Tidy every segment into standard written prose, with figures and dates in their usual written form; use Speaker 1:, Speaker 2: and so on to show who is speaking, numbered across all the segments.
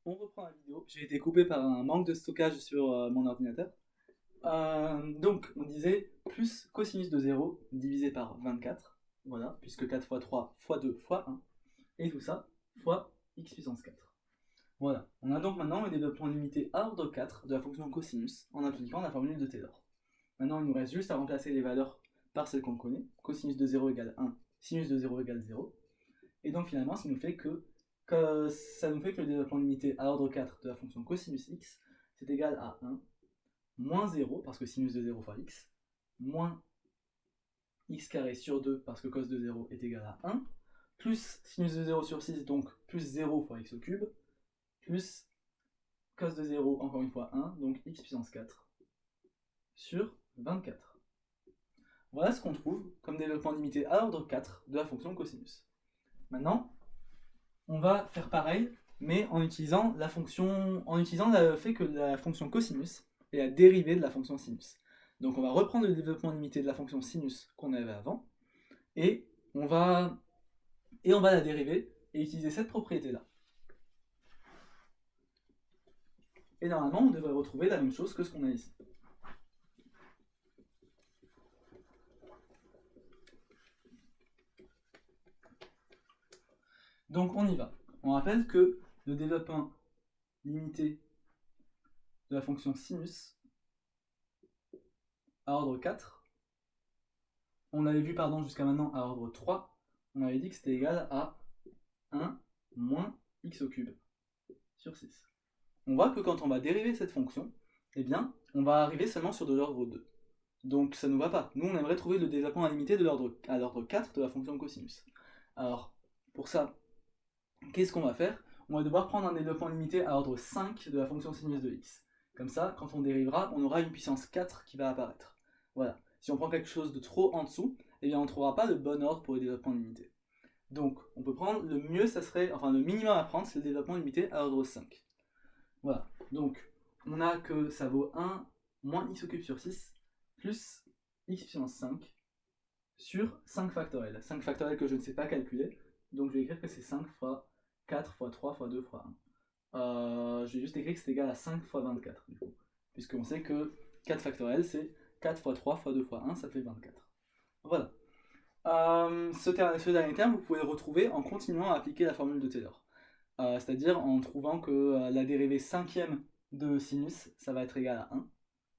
Speaker 1: On reprend la vidéo. J'ai été coupé par un manque de stockage sur mon ordinateur. Donc, on disait plus cosinus de 0 divisé par 24. Voilà, puisque 4 fois 3 fois 2 fois 1. Et tout ça fois x puissance 4. Voilà. On a donc maintenant un développement limité à ordre 4 de la fonction cosinus en appliquant la formule de Taylor. Maintenant, il nous reste juste à remplacer les valeurs par celles qu'on connaît. Cosinus de 0 égale 1, sinus de 0 égale 0. Et donc finalement, ça nous fait que le développement limité à ordre 4 de la fonction cosinus x, c'est égal à 1 moins 0, parce que sinus de 0 fois x, moins x carré sur 2, parce que cos de 0 est égal à 1, plus sinus de 0 sur 6, donc plus 0 fois x au cube, plus cos de 0, encore une fois 1, donc x puissance 4 sur 24. Voilà ce qu'on trouve comme développement limité à ordre 4 de la fonction cosinus. Maintenant, on va faire pareil, mais en utilisant le fait que la fonction cosinus est la dérivée de la fonction sinus. Donc on va reprendre le développement limité de la fonction sinus qu'on avait avant, et on va la dériver et utiliser cette propriété-là. Et normalement, on devrait retrouver la même chose que ce qu'on a ici. Donc on y va. On rappelle que le développement limité de la fonction sinus à ordre 4, on avait vu jusqu'à maintenant à ordre 3, on avait dit que c'était égal à 1 moins x au cube sur 6. On voit que quand on va dériver cette fonction, eh bien, on va arriver seulement sur de l'ordre 2. Donc ça ne nous va pas. Nous, on aimerait trouver le développement illimité à l'ordre 4 de la fonction cosinus. Alors, pour ça, qu'est-ce qu'on va faire? On va devoir prendre un développement limité à ordre 5 de la fonction sinus de x. Comme ça, quand on dérivera, on aura une puissance 4 qui va apparaître. Voilà. Si on prend quelque chose de trop en dessous, eh bien, on ne trouvera pas le bon ordre pour le développement limité. Donc, on peut prendre le mieux, le minimum à prendre, c'est le développement limité à ordre 5. Voilà. Donc, on a que ça vaut 1 moins x au cube sur 6 plus x puissance 5 sur 5 factoriel. 5 factoriel que je ne sais pas calculer. Donc, je vais écrire que c'est 5 fois 4 fois 3 fois 2 fois 1. Je vais juste écrire que c'est égal à 5 fois 24, du coup. Puisqu'on sait que 4 factoriel, c'est 4 fois 3 fois 2 fois 1, ça fait 24. Voilà. Ce dernier terme, vous pouvez le retrouver en continuant à appliquer la formule de Taylor. C'est-à-dire en trouvant que la dérivée cinquième de sinus, ça va être égal à 1.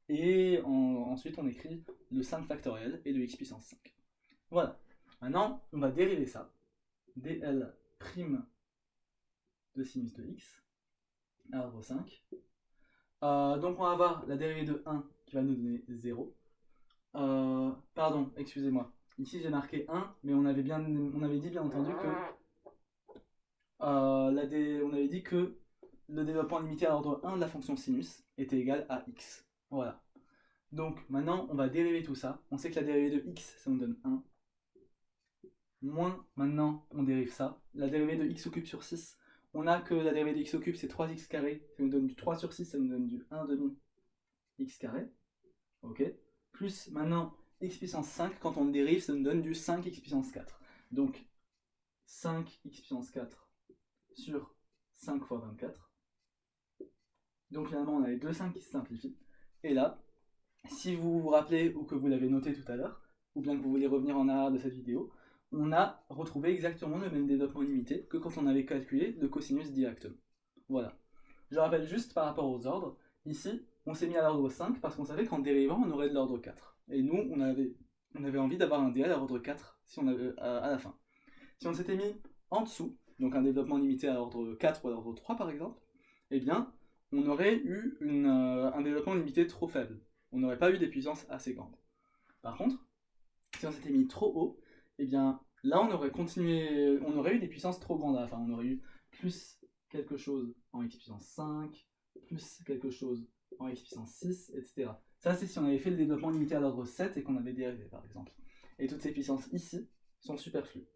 Speaker 1: Et ensuite, on écrit le 5 factoriel et le x puissance 5. Voilà. Maintenant, on va dériver ça. dl' de sinus de x à ordre 5. Donc on va avoir la dérivée de 1 qui va nous donner 0. Pardon, excusez-moi. Ici j'ai marqué 1, mais on avait dit bien entendu que on avait dit que le développement limité à l'ordre 1 de la fonction sinus était égal à x. Voilà. Donc maintenant on va dériver tout ça. On sait que la dérivée de x, ça nous donne 1. Moins, maintenant on dérive ça. La dérivée de x au cube sur 6, on a que la dérivée de x au cube c'est 3x carré. Ça nous donne du 3 sur 6, ça nous donne du 1 demi x carré. Ok. Plus maintenant x puissance 5, quand on le dérive, ça nous donne du 5x puissance 4. Donc 5x puissance 4 sur 5 fois 24. Donc finalement, on a les deux 5 qui se simplifient. Et là, si vous vous rappelez ou que vous l'avez noté tout à l'heure, ou bien que vous voulez revenir en arrière de cette vidéo, on a retrouvé exactement le même développement limité que quand on avait calculé le cosinus directement. Voilà. Je rappelle juste par rapport aux ordres, ici, on s'est mis à l'ordre 5 parce qu'on savait qu'en dérivant, on aurait de l'ordre 4. Et nous, on avait envie d'avoir un dl à l'ordre 4 si on avait, à la fin. Si on s'était mis en dessous, donc un développement limité à l'ordre 4 ou à l'ordre 3 par exemple, eh bien, on aurait eu un développement limité trop faible. On n'aurait pas eu des puissances assez grandes. Par contre, si on s'était mis trop haut, eh bien, là, on aurait eu des puissances trop grandes. Enfin, on aurait eu plus quelque chose en x puissance 5, plus quelque chose en x puissance 6, etc. Ça, c'est si on avait fait le développement limité à l'ordre 7 et qu'on avait dérivé, par exemple. Et toutes ces puissances ici sont superflues.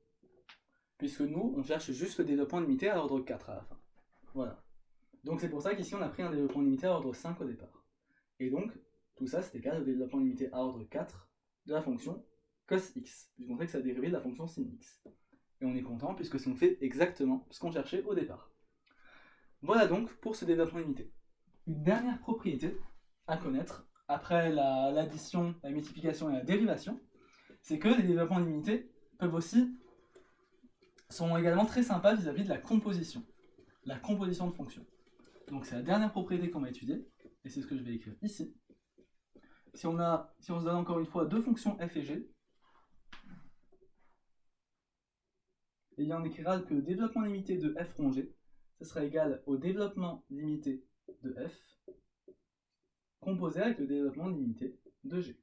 Speaker 1: Puisque nous, on cherche juste le développement limité à l'ordre 4 à la fin. Voilà. Donc c'est pour ça qu'ici, on a pris un développement limité à l'ordre 5 au départ. Et donc, tout ça, c'est égal au développement limité à ordre 4 de la fonction cos x, puisqu'on sait que c'est la dérivée de la fonction sin x. Et on est content puisque on fait exactement ce qu'on cherchait au départ. Voilà donc pour ce développement limité. Une dernière propriété à connaître, après l'addition, la multiplication et la dérivation, c'est que les développements limités sont également très sympas vis-à-vis de la composition de fonctions. Donc c'est la dernière propriété qu'on va étudier, et c'est ce que je vais écrire ici. Si on se donne encore une fois deux fonctions f et g, et bien on écrira que le développement limité de f rond g, ce sera égal au développement limité de f composé avec le développement limité de g.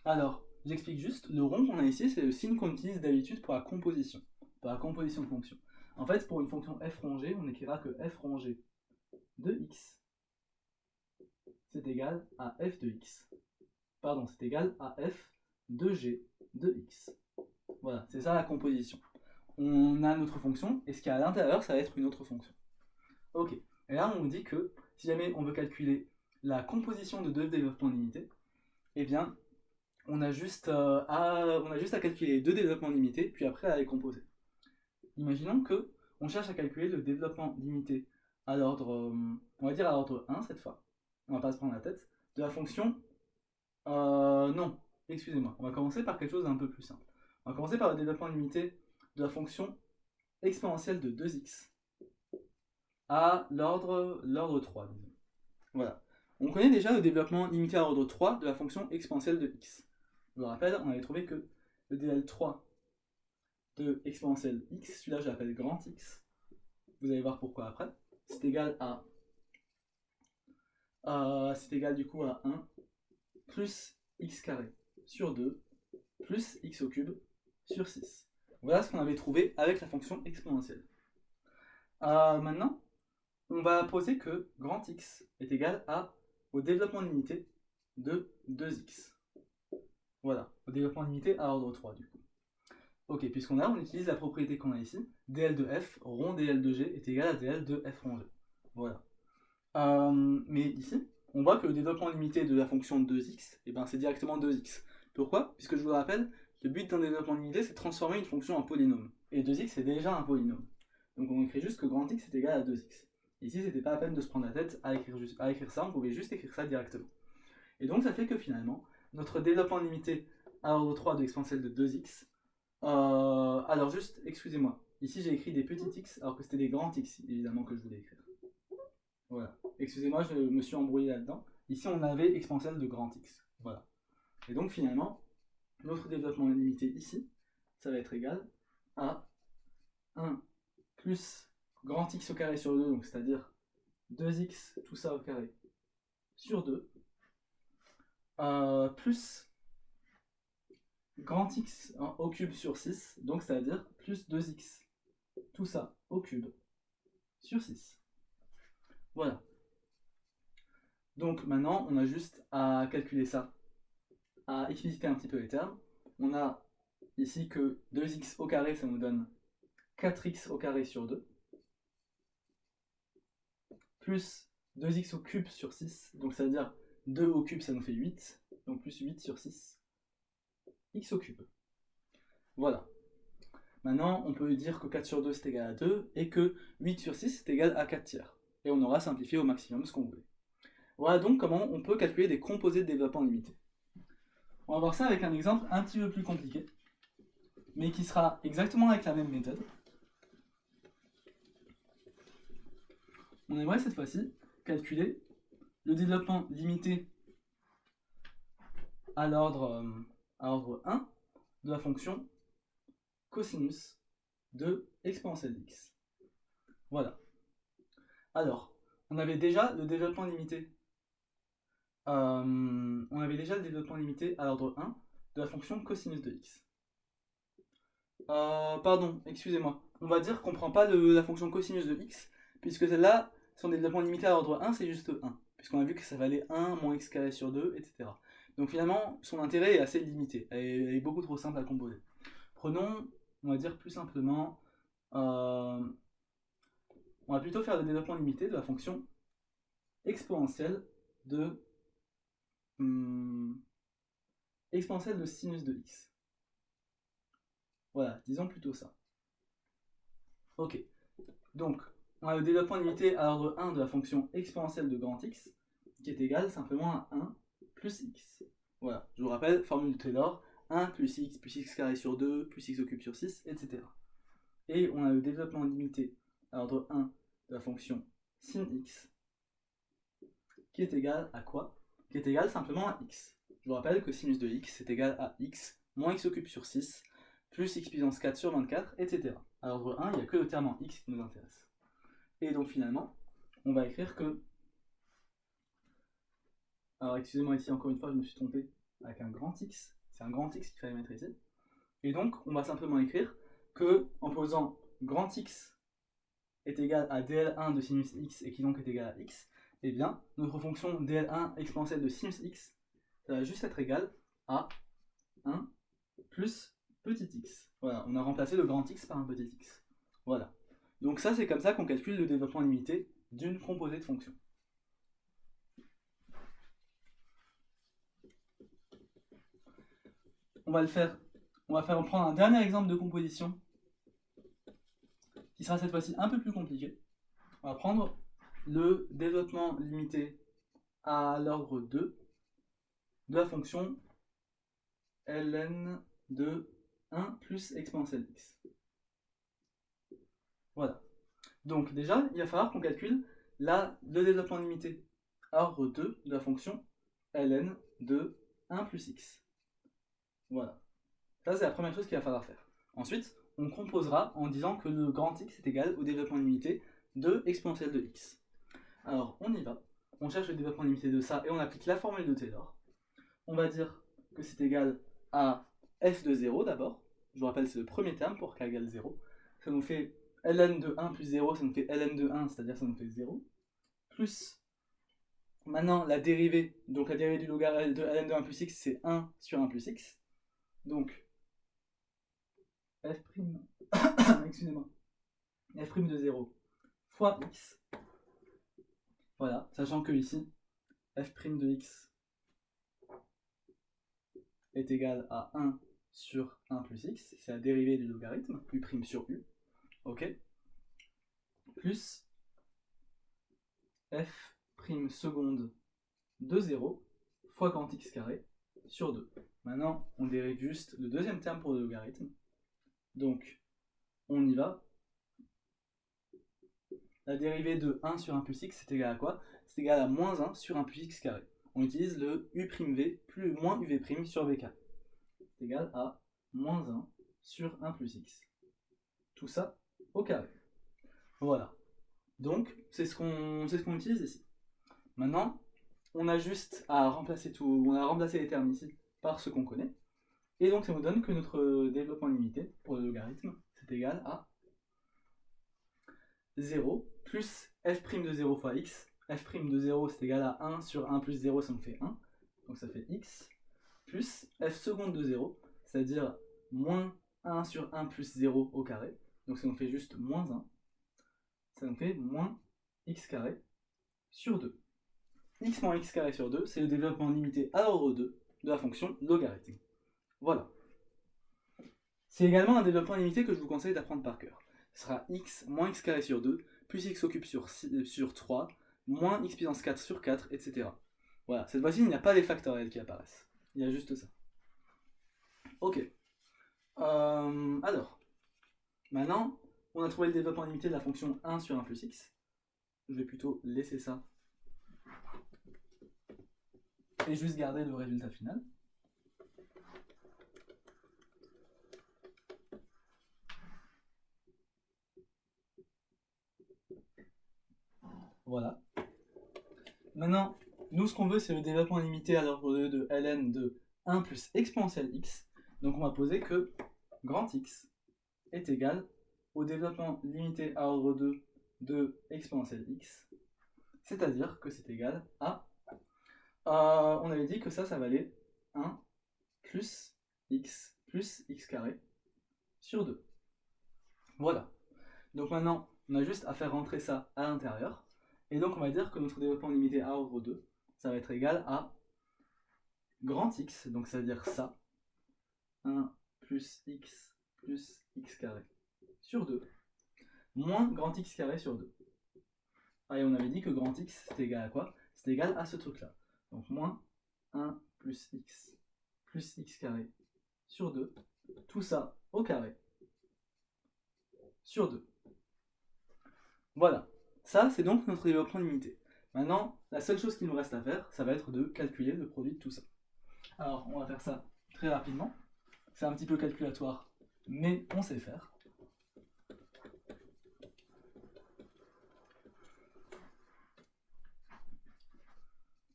Speaker 1: Alors, j'explique juste, le rond qu'on a ici, c'est le signe qu'on utilise d'habitude pour la composition de fonctions. En fait, pour une fonction f rond g, on écrira que f rond g de x, c'est égal à f de x. Pardon, c'est égal à f de g de x. Voilà, c'est ça la composition. On a notre fonction, et ce qu'il y a à l'intérieur, ça va être une autre fonction. Ok, et là on dit que si jamais on veut calculer la composition de deux développements limités, eh bien, on a juste à calculer deux développements limités, puis après à les composer. Imaginons que on cherche à calculer le développement limité à l'ordre, on va dire à l'ordre 1 cette fois, on va pas se prendre la tête, de la fonction, non, excusez-moi, on va commencer par quelque chose d'un peu plus simple. On va commencer par le développement limité de la fonction exponentielle de 2x à l'ordre 3, disons. Voilà. On connaît déjà le développement limité à l'ordre 3 de la fonction exponentielle de x. Je vous rappelle, on avait trouvé que le dl3 de exponentielle x, celui-là je l'appelle grand x, vous allez voir pourquoi après, c'est égal du coup à 1 plus x carré sur 2 plus x au cube sur 6. Voilà ce qu'on avait trouvé avec la fonction exponentielle. Maintenant, on va poser que grand x est égal au développement limité de 2x. Voilà, au développement limité à ordre 3 du coup. Ok, on utilise la propriété qu'on a ici, dl de f rond dl de g est égal à dl de f rond g. Voilà. Mais ici, on voit que le développement limité de la fonction 2x, c'est directement 2x. Pourquoi? Puisque je vous le rappelle, le but d'un développement limité, c'est de transformer une fonction en polynôme. Et 2x, c'est déjà un polynôme. Donc on écrit juste que grand x est égal à 2x. Ici, c'était pas la peine de se prendre la tête à écrire ça, on pouvait juste écrire ça directement. Et donc ça fait que finalement, notre développement limité à l'ordre 3 de l'exponentielle de 2x, alors juste, excusez-moi, ici j'ai écrit des petits x alors que c'était des grands x évidemment que je voulais écrire. Voilà, excusez-moi, je me suis embrouillé là-dedans. Ici on avait exponentielle de grand x. Voilà. Et donc finalement, notre développement limité ici, ça va être égal à 1 plus grand x au carré sur 2, donc c'est-à-dire 2x tout ça au carré sur 2, plus grand x au cube sur 6, donc c'est-à-dire plus 2x tout ça au cube sur 6. Voilà. Donc maintenant, on a juste à calculer ça, à expliciter un petit peu les termes. On a ici que 2x au carré, ça nous donne 4x au carré sur 2, plus 2x au cube sur 6, donc ça veut dire 2 au cube, ça nous fait 8, donc plus 8 sur 6, x au cube. Voilà. Maintenant, on peut dire que 4 sur 2 c'est égal à 2, et que 8 sur 6 c'est égal à 4 tiers. Et on aura simplifié au maximum ce qu'on voulait. Voilà donc comment on peut calculer des composés de développement limité. On va voir ça avec un exemple un petit peu plus compliqué, mais qui sera exactement avec la même méthode. On aimerait cette fois-ci calculer le développement limité à l'ordre 1 de la fonction cosinus de exponentielle x. Voilà. Alors, on avait déjà le développement limité à l'ordre 1 de la fonction cosinus de x. Pardon, excusez-moi. On va dire qu'on ne prend pas la fonction cosinus de x, puisque celle-là, son développement limité à l'ordre 1, c'est juste 1. Puisqu'on a vu que ça valait 1 moins x carré sur 2, etc. Donc finalement, son intérêt est assez limité. Elle est beaucoup trop simple à composer. Prenons, on va dire plus simplement, on va plutôt faire le développement limité de la fonction exponentielle de sinus de x. Voilà, disons plutôt ça. Ok, donc on a le développement limité à l'ordre 1 de la fonction exponentielle de grand X, qui est égal simplement à 1 plus X. Voilà, je vous rappelle, formule de Taylor, 1 plus X carré sur 2, plus X au cube sur 6, etc. Et on a le développement limité à l'ordre 1 de la fonction sin X, qui est égal à quoi? Qui est égal simplement à X. Je vous rappelle que sinus de X est égal à X moins X au cube sur 6, plus X puissance 4 sur 24, etc. À l'ordre 1, il n'y a que le terme en X qui nous intéresse. Et donc finalement, on va écrire que... Alors excusez-moi ici, encore une fois, je me suis trompé avec un grand X. C'est un grand X qu'il fallait mettre ici. Et donc, on va simplement écrire que, en posant grand X est égal à dl1 de sinus X et qui donc est égal à X, eh bien, notre fonction dl1 exponentielle de sinus X, ça va juste être égal à 1 plus petit x. Voilà, on a remplacé le grand X par un petit x. Voilà. Donc ça, c'est comme ça qu'on calcule le développement limité d'une composée de fonctions. On va prendre un dernier exemple de composition qui sera cette fois-ci un peu plus compliqué. On va prendre le développement limité à l'ordre 2 de la fonction ln de 1 plus exponentielle x. Voilà. Donc déjà, il va falloir qu'on calcule le développement limité à ordre 2 de la fonction ln de 1 plus x. Voilà. Ça, c'est la première chose qu'il va falloir faire. Ensuite, on composera en disant que le grand X est égal au développement limité de exponentielle de x. Alors, on y va. On cherche le développement limité de ça et on applique la formule de Taylor. On va dire que c'est égal à f de 0 d'abord. Je vous rappelle, c'est le premier terme pour k égale 0. Ça nous fait ln de 1 plus 0, ça nous fait ln de 1, c'est-à-dire ça nous fait 0. Plus, maintenant, la dérivée. Donc la dérivée du logarithme de ln de 1 plus x, c'est 1 sur 1 plus x. Donc, f', excusez-moi, f' de 0 fois x. Voilà, sachant que ici, f' de x est égal à 1 sur 1 plus x, c'est la dérivée du logarithme, u' sur u, ok, plus f' seconde de 0 fois grand x carré sur 2. Maintenant, on dérive juste le deuxième terme pour le logarithme, donc on y va. La dérivée de 1 sur 1 plus x, c'est égal à quoi? C'est égal à moins 1 sur 1 plus x carré. On utilise le u'v plus moins uv' sur vk. C'est égal à moins 1 sur 1 plus x. Tout ça au carré. Voilà. Donc, c'est ce qu'on utilise ici. Maintenant, on a juste à remplacer tout, on a remplacé les termes ici par ce qu'on connaît. Et donc, ça nous donne que notre développement limité pour le logarithme, c'est égal à 0 plus f' de 0 fois x. F' de 0, c'est égal à 1 sur 1 plus 0, ça nous fait 1. Donc ça fait x. Plus f seconde de 0, c'est-à-dire moins 1 sur 1 plus 0 au carré. Donc ça nous fait juste moins 1. Ça nous fait moins x carré sur 2. X moins x carré sur 2, c'est le développement limité à l'ordre 2 de la fonction logarithme. Voilà. C'est également un développement limité que je vous conseille d'apprendre par cœur. Ce sera x moins x carré sur 2, plus x au cube sur 3, moins x puissance 4 sur 4, etc. Voilà, cette fois-ci, il n'y a pas les factoriels qui apparaissent. Il y a juste ça. Ok. Alors, maintenant, on a trouvé le développement limité de la fonction 1 sur 1 plus x. Je vais plutôt laisser ça et juste garder le résultat final. Voilà. Maintenant, nous, ce qu'on veut, c'est le développement limité à l'ordre de ln de 1 plus exponentielle x. Donc, on va poser que grand X est égal au développement limité à ordre 2 de exponentielle x. C'est-à-dire que c'est égal à... on avait dit que ça valait 1 plus x carré sur 2. Voilà. Donc maintenant, on a juste à faire rentrer ça à l'intérieur. Et donc on va dire que notre développement limité à ordre 2, ça va être égal à grand X, donc ça veut dire ça, 1 plus x carré sur 2, moins grand X carré sur 2. Ah, et on avait dit que grand X, c'était égal à quoi? C'était égal à ce truc-là. Donc moins 1 plus x carré sur 2, tout ça au carré sur 2. Voilà, ça c'est donc notre développement limité. Maintenant, la seule chose qu'il nous reste à faire, ça va être de calculer le produit de tout ça. Alors, on va faire ça très rapidement. C'est un petit peu calculatoire, mais on sait faire.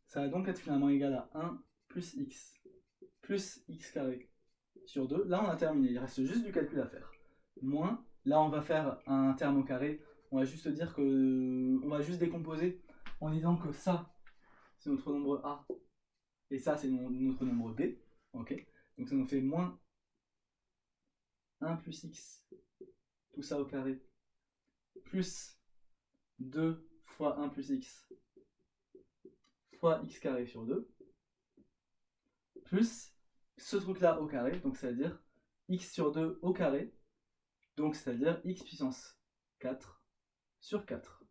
Speaker 1: Ça va donc être finalement égal à 1 plus x carré sur 2. Là, on a terminé, il reste juste du calcul à faire. Moins, là, on va faire un terme au carré. On va juste dire que... On va juste décomposer en disant que ça, c'est notre nombre A, et ça, c'est notre nombre B. Ok. Donc ça nous fait moins 1 plus x, tout ça au carré, plus 2 fois 1 plus x, fois x carré sur 2, plus ce truc-là au carré, donc c'est-à-dire x sur 2 au carré, donc c'est-à-dire x puissance 4 sur 4.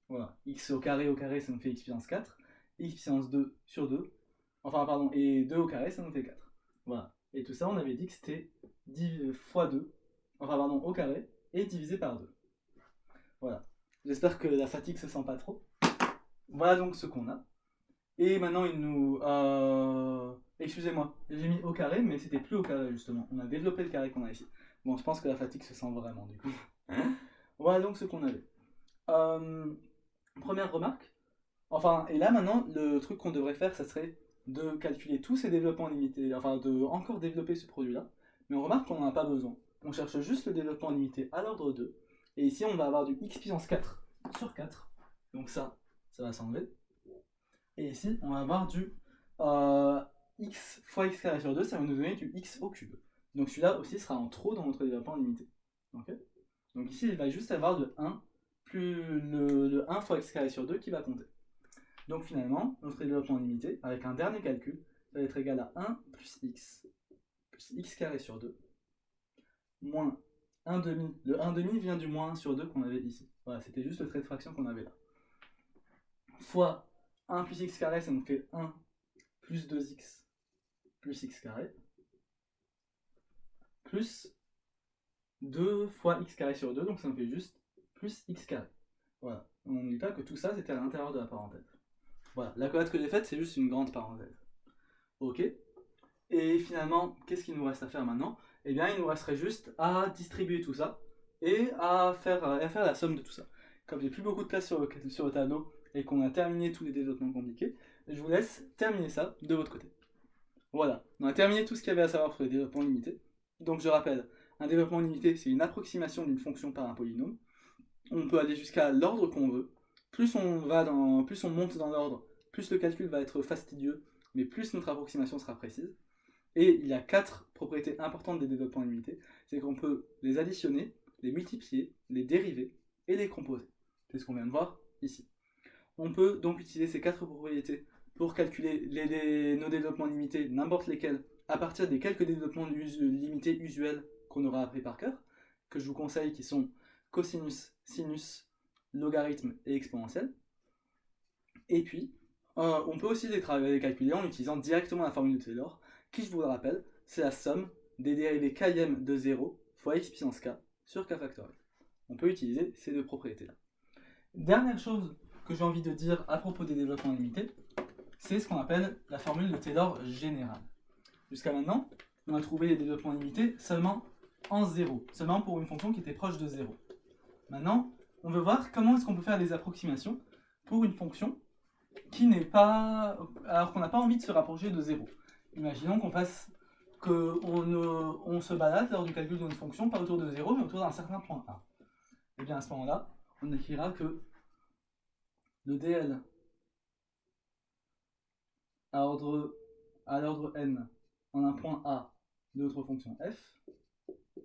Speaker 1: Voilà, x au carré, ça nous fait x puissance 4, x puissance 2 sur 2, enfin pardon, et 2 au carré, ça nous fait 4. Voilà, et tout ça, on avait dit que c'était fois 2, enfin pardon, au carré, et divisé par 2. Voilà, j'espère que la fatigue se sent pas trop. Voilà donc ce qu'on a. Et maintenant, il nous... Excusez-moi, j'ai mis au carré, mais c'était plus au carré justement. On a développé le carré qu'on a ici. Bon, je pense que la fatigue se sent vraiment du coup. Voilà donc ce qu'on avait. Première remarque. Enfin, et là maintenant, le truc qu'on devrait faire, ça serait de calculer tous ces développements limités, enfin de encore développer ce produit-là. Mais on remarque qu'on n'en a pas besoin. On cherche juste le développement limité à l'ordre 2. Et ici, on va avoir du x puissance 4 sur 4. Donc ça va s'enlever. Et ici, on va avoir du x fois x carré sur 2, ça va nous donner du x au cube. Donc celui-là aussi sera en trop dans notre développement limité. Okay. Donc ici, il va juste avoir le 1 plus le 1 fois x carré sur 2 qui va compter. Donc finalement, notre développement limité, avec un dernier calcul, ça va être égal à 1 plus x carré sur 2, moins 1 demi. Le 1 demi vient du moins 1 sur 2 qu'on avait ici. Voilà, c'était juste le trait de fraction qu'on avait là. Fois 1 plus x carré, ça nous fait 1 plus 2x plus x carré, plus 2 fois x carré sur 2, donc ça nous fait juste plus x carré. Voilà, on n'oublie pas que tout ça c'était à l'intérieur de la parenthèse. Voilà, la collade que j'ai faite c'est juste une grande parenthèse. Ok. Et finalement, qu'est-ce qu'il nous reste à faire maintenant? Eh bien, il nous resterait juste à distribuer tout ça et à faire la somme de tout ça. Comme j'ai plus beaucoup de place sur le tableau et qu'on a terminé tous les développements compliqués, je vous laisse terminer ça de votre côté. Voilà, on a terminé tout ce qu'il y avait à savoir sur les développements limités. Donc je rappelle, un développement limité, c'est une approximation d'une fonction par un polynôme. On peut aller jusqu'à l'ordre qu'on veut. Plus on monte dans l'ordre, plus le calcul va être fastidieux, mais plus notre approximation sera précise. Et il y a 4 propriétés importantes des développements limités, c'est qu'on peut les additionner, les multiplier, les dériver et les composer. C'est ce qu'on vient de voir ici. On peut donc utiliser ces 4 propriétés pour calculer nos développements limités, n'importe lesquels, à partir des quelques développements limités usuels qu'on aura appris par cœur, que je vous conseille, qui sont cosinus, sinus, logarithme et exponentielle. Et puis, on peut aussi les calculer en utilisant directement la formule de Taylor, qui, je vous le rappelle, c'est la somme des dérivés km de 0 fois x puissance k sur k factoriel. On peut utiliser ces deux propriétés-là. Dernière chose que j'ai envie de dire à propos des développements limités, c'est ce qu'on appelle la formule de Taylor générale. Jusqu'à maintenant, on a trouvé les développements limités seulement en 0, seulement pour une fonction qui était proche de 0. Maintenant, on veut voir comment est-ce qu'on peut faire des approximations pour une fonction qui n'est pas... alors qu'on n'a pas envie de se rapprocher de 0. Imaginons qu'on on se balade lors du calcul d'une fonction, pas autour de 0, mais autour d'un certain point A. Et bien à ce moment-là, on écrira que le dl à l'ordre n en un point A de notre fonction f,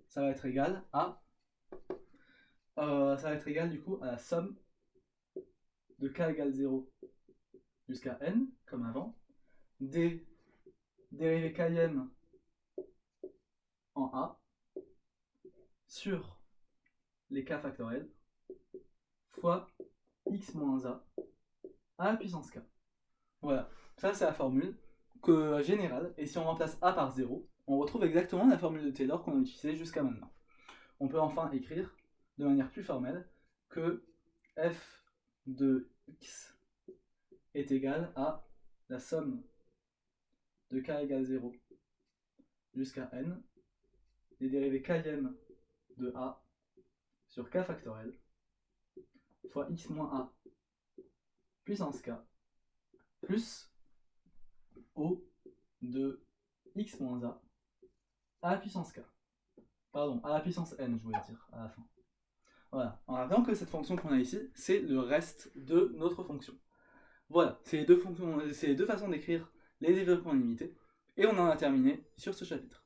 Speaker 1: ça va être égal à du coup à la somme de k égale 0 jusqu'à n, comme avant, des dérivés km en A sur les k factoriels fois x moins a à la puissance k. Voilà, ça c'est la formule générale, et si on remplace a par 0, on retrouve exactement la formule de Taylor qu'on a utilisée jusqu'à maintenant. On peut enfin écrire de manière plus formelle que f de x est égal à la somme de k égale 0 jusqu'à n des dérivées k'ème de a sur k factoriel fois x moins a puissance k plus o de x moins a à la puissance k. Pardon, à la puissance n, je voulais dire, à la fin. Voilà, en rappelant que cette fonction qu'on a ici, c'est le reste de notre fonction. Voilà, c'est les deux façons d'écrire les développements limités, et on en a terminé sur ce chapitre.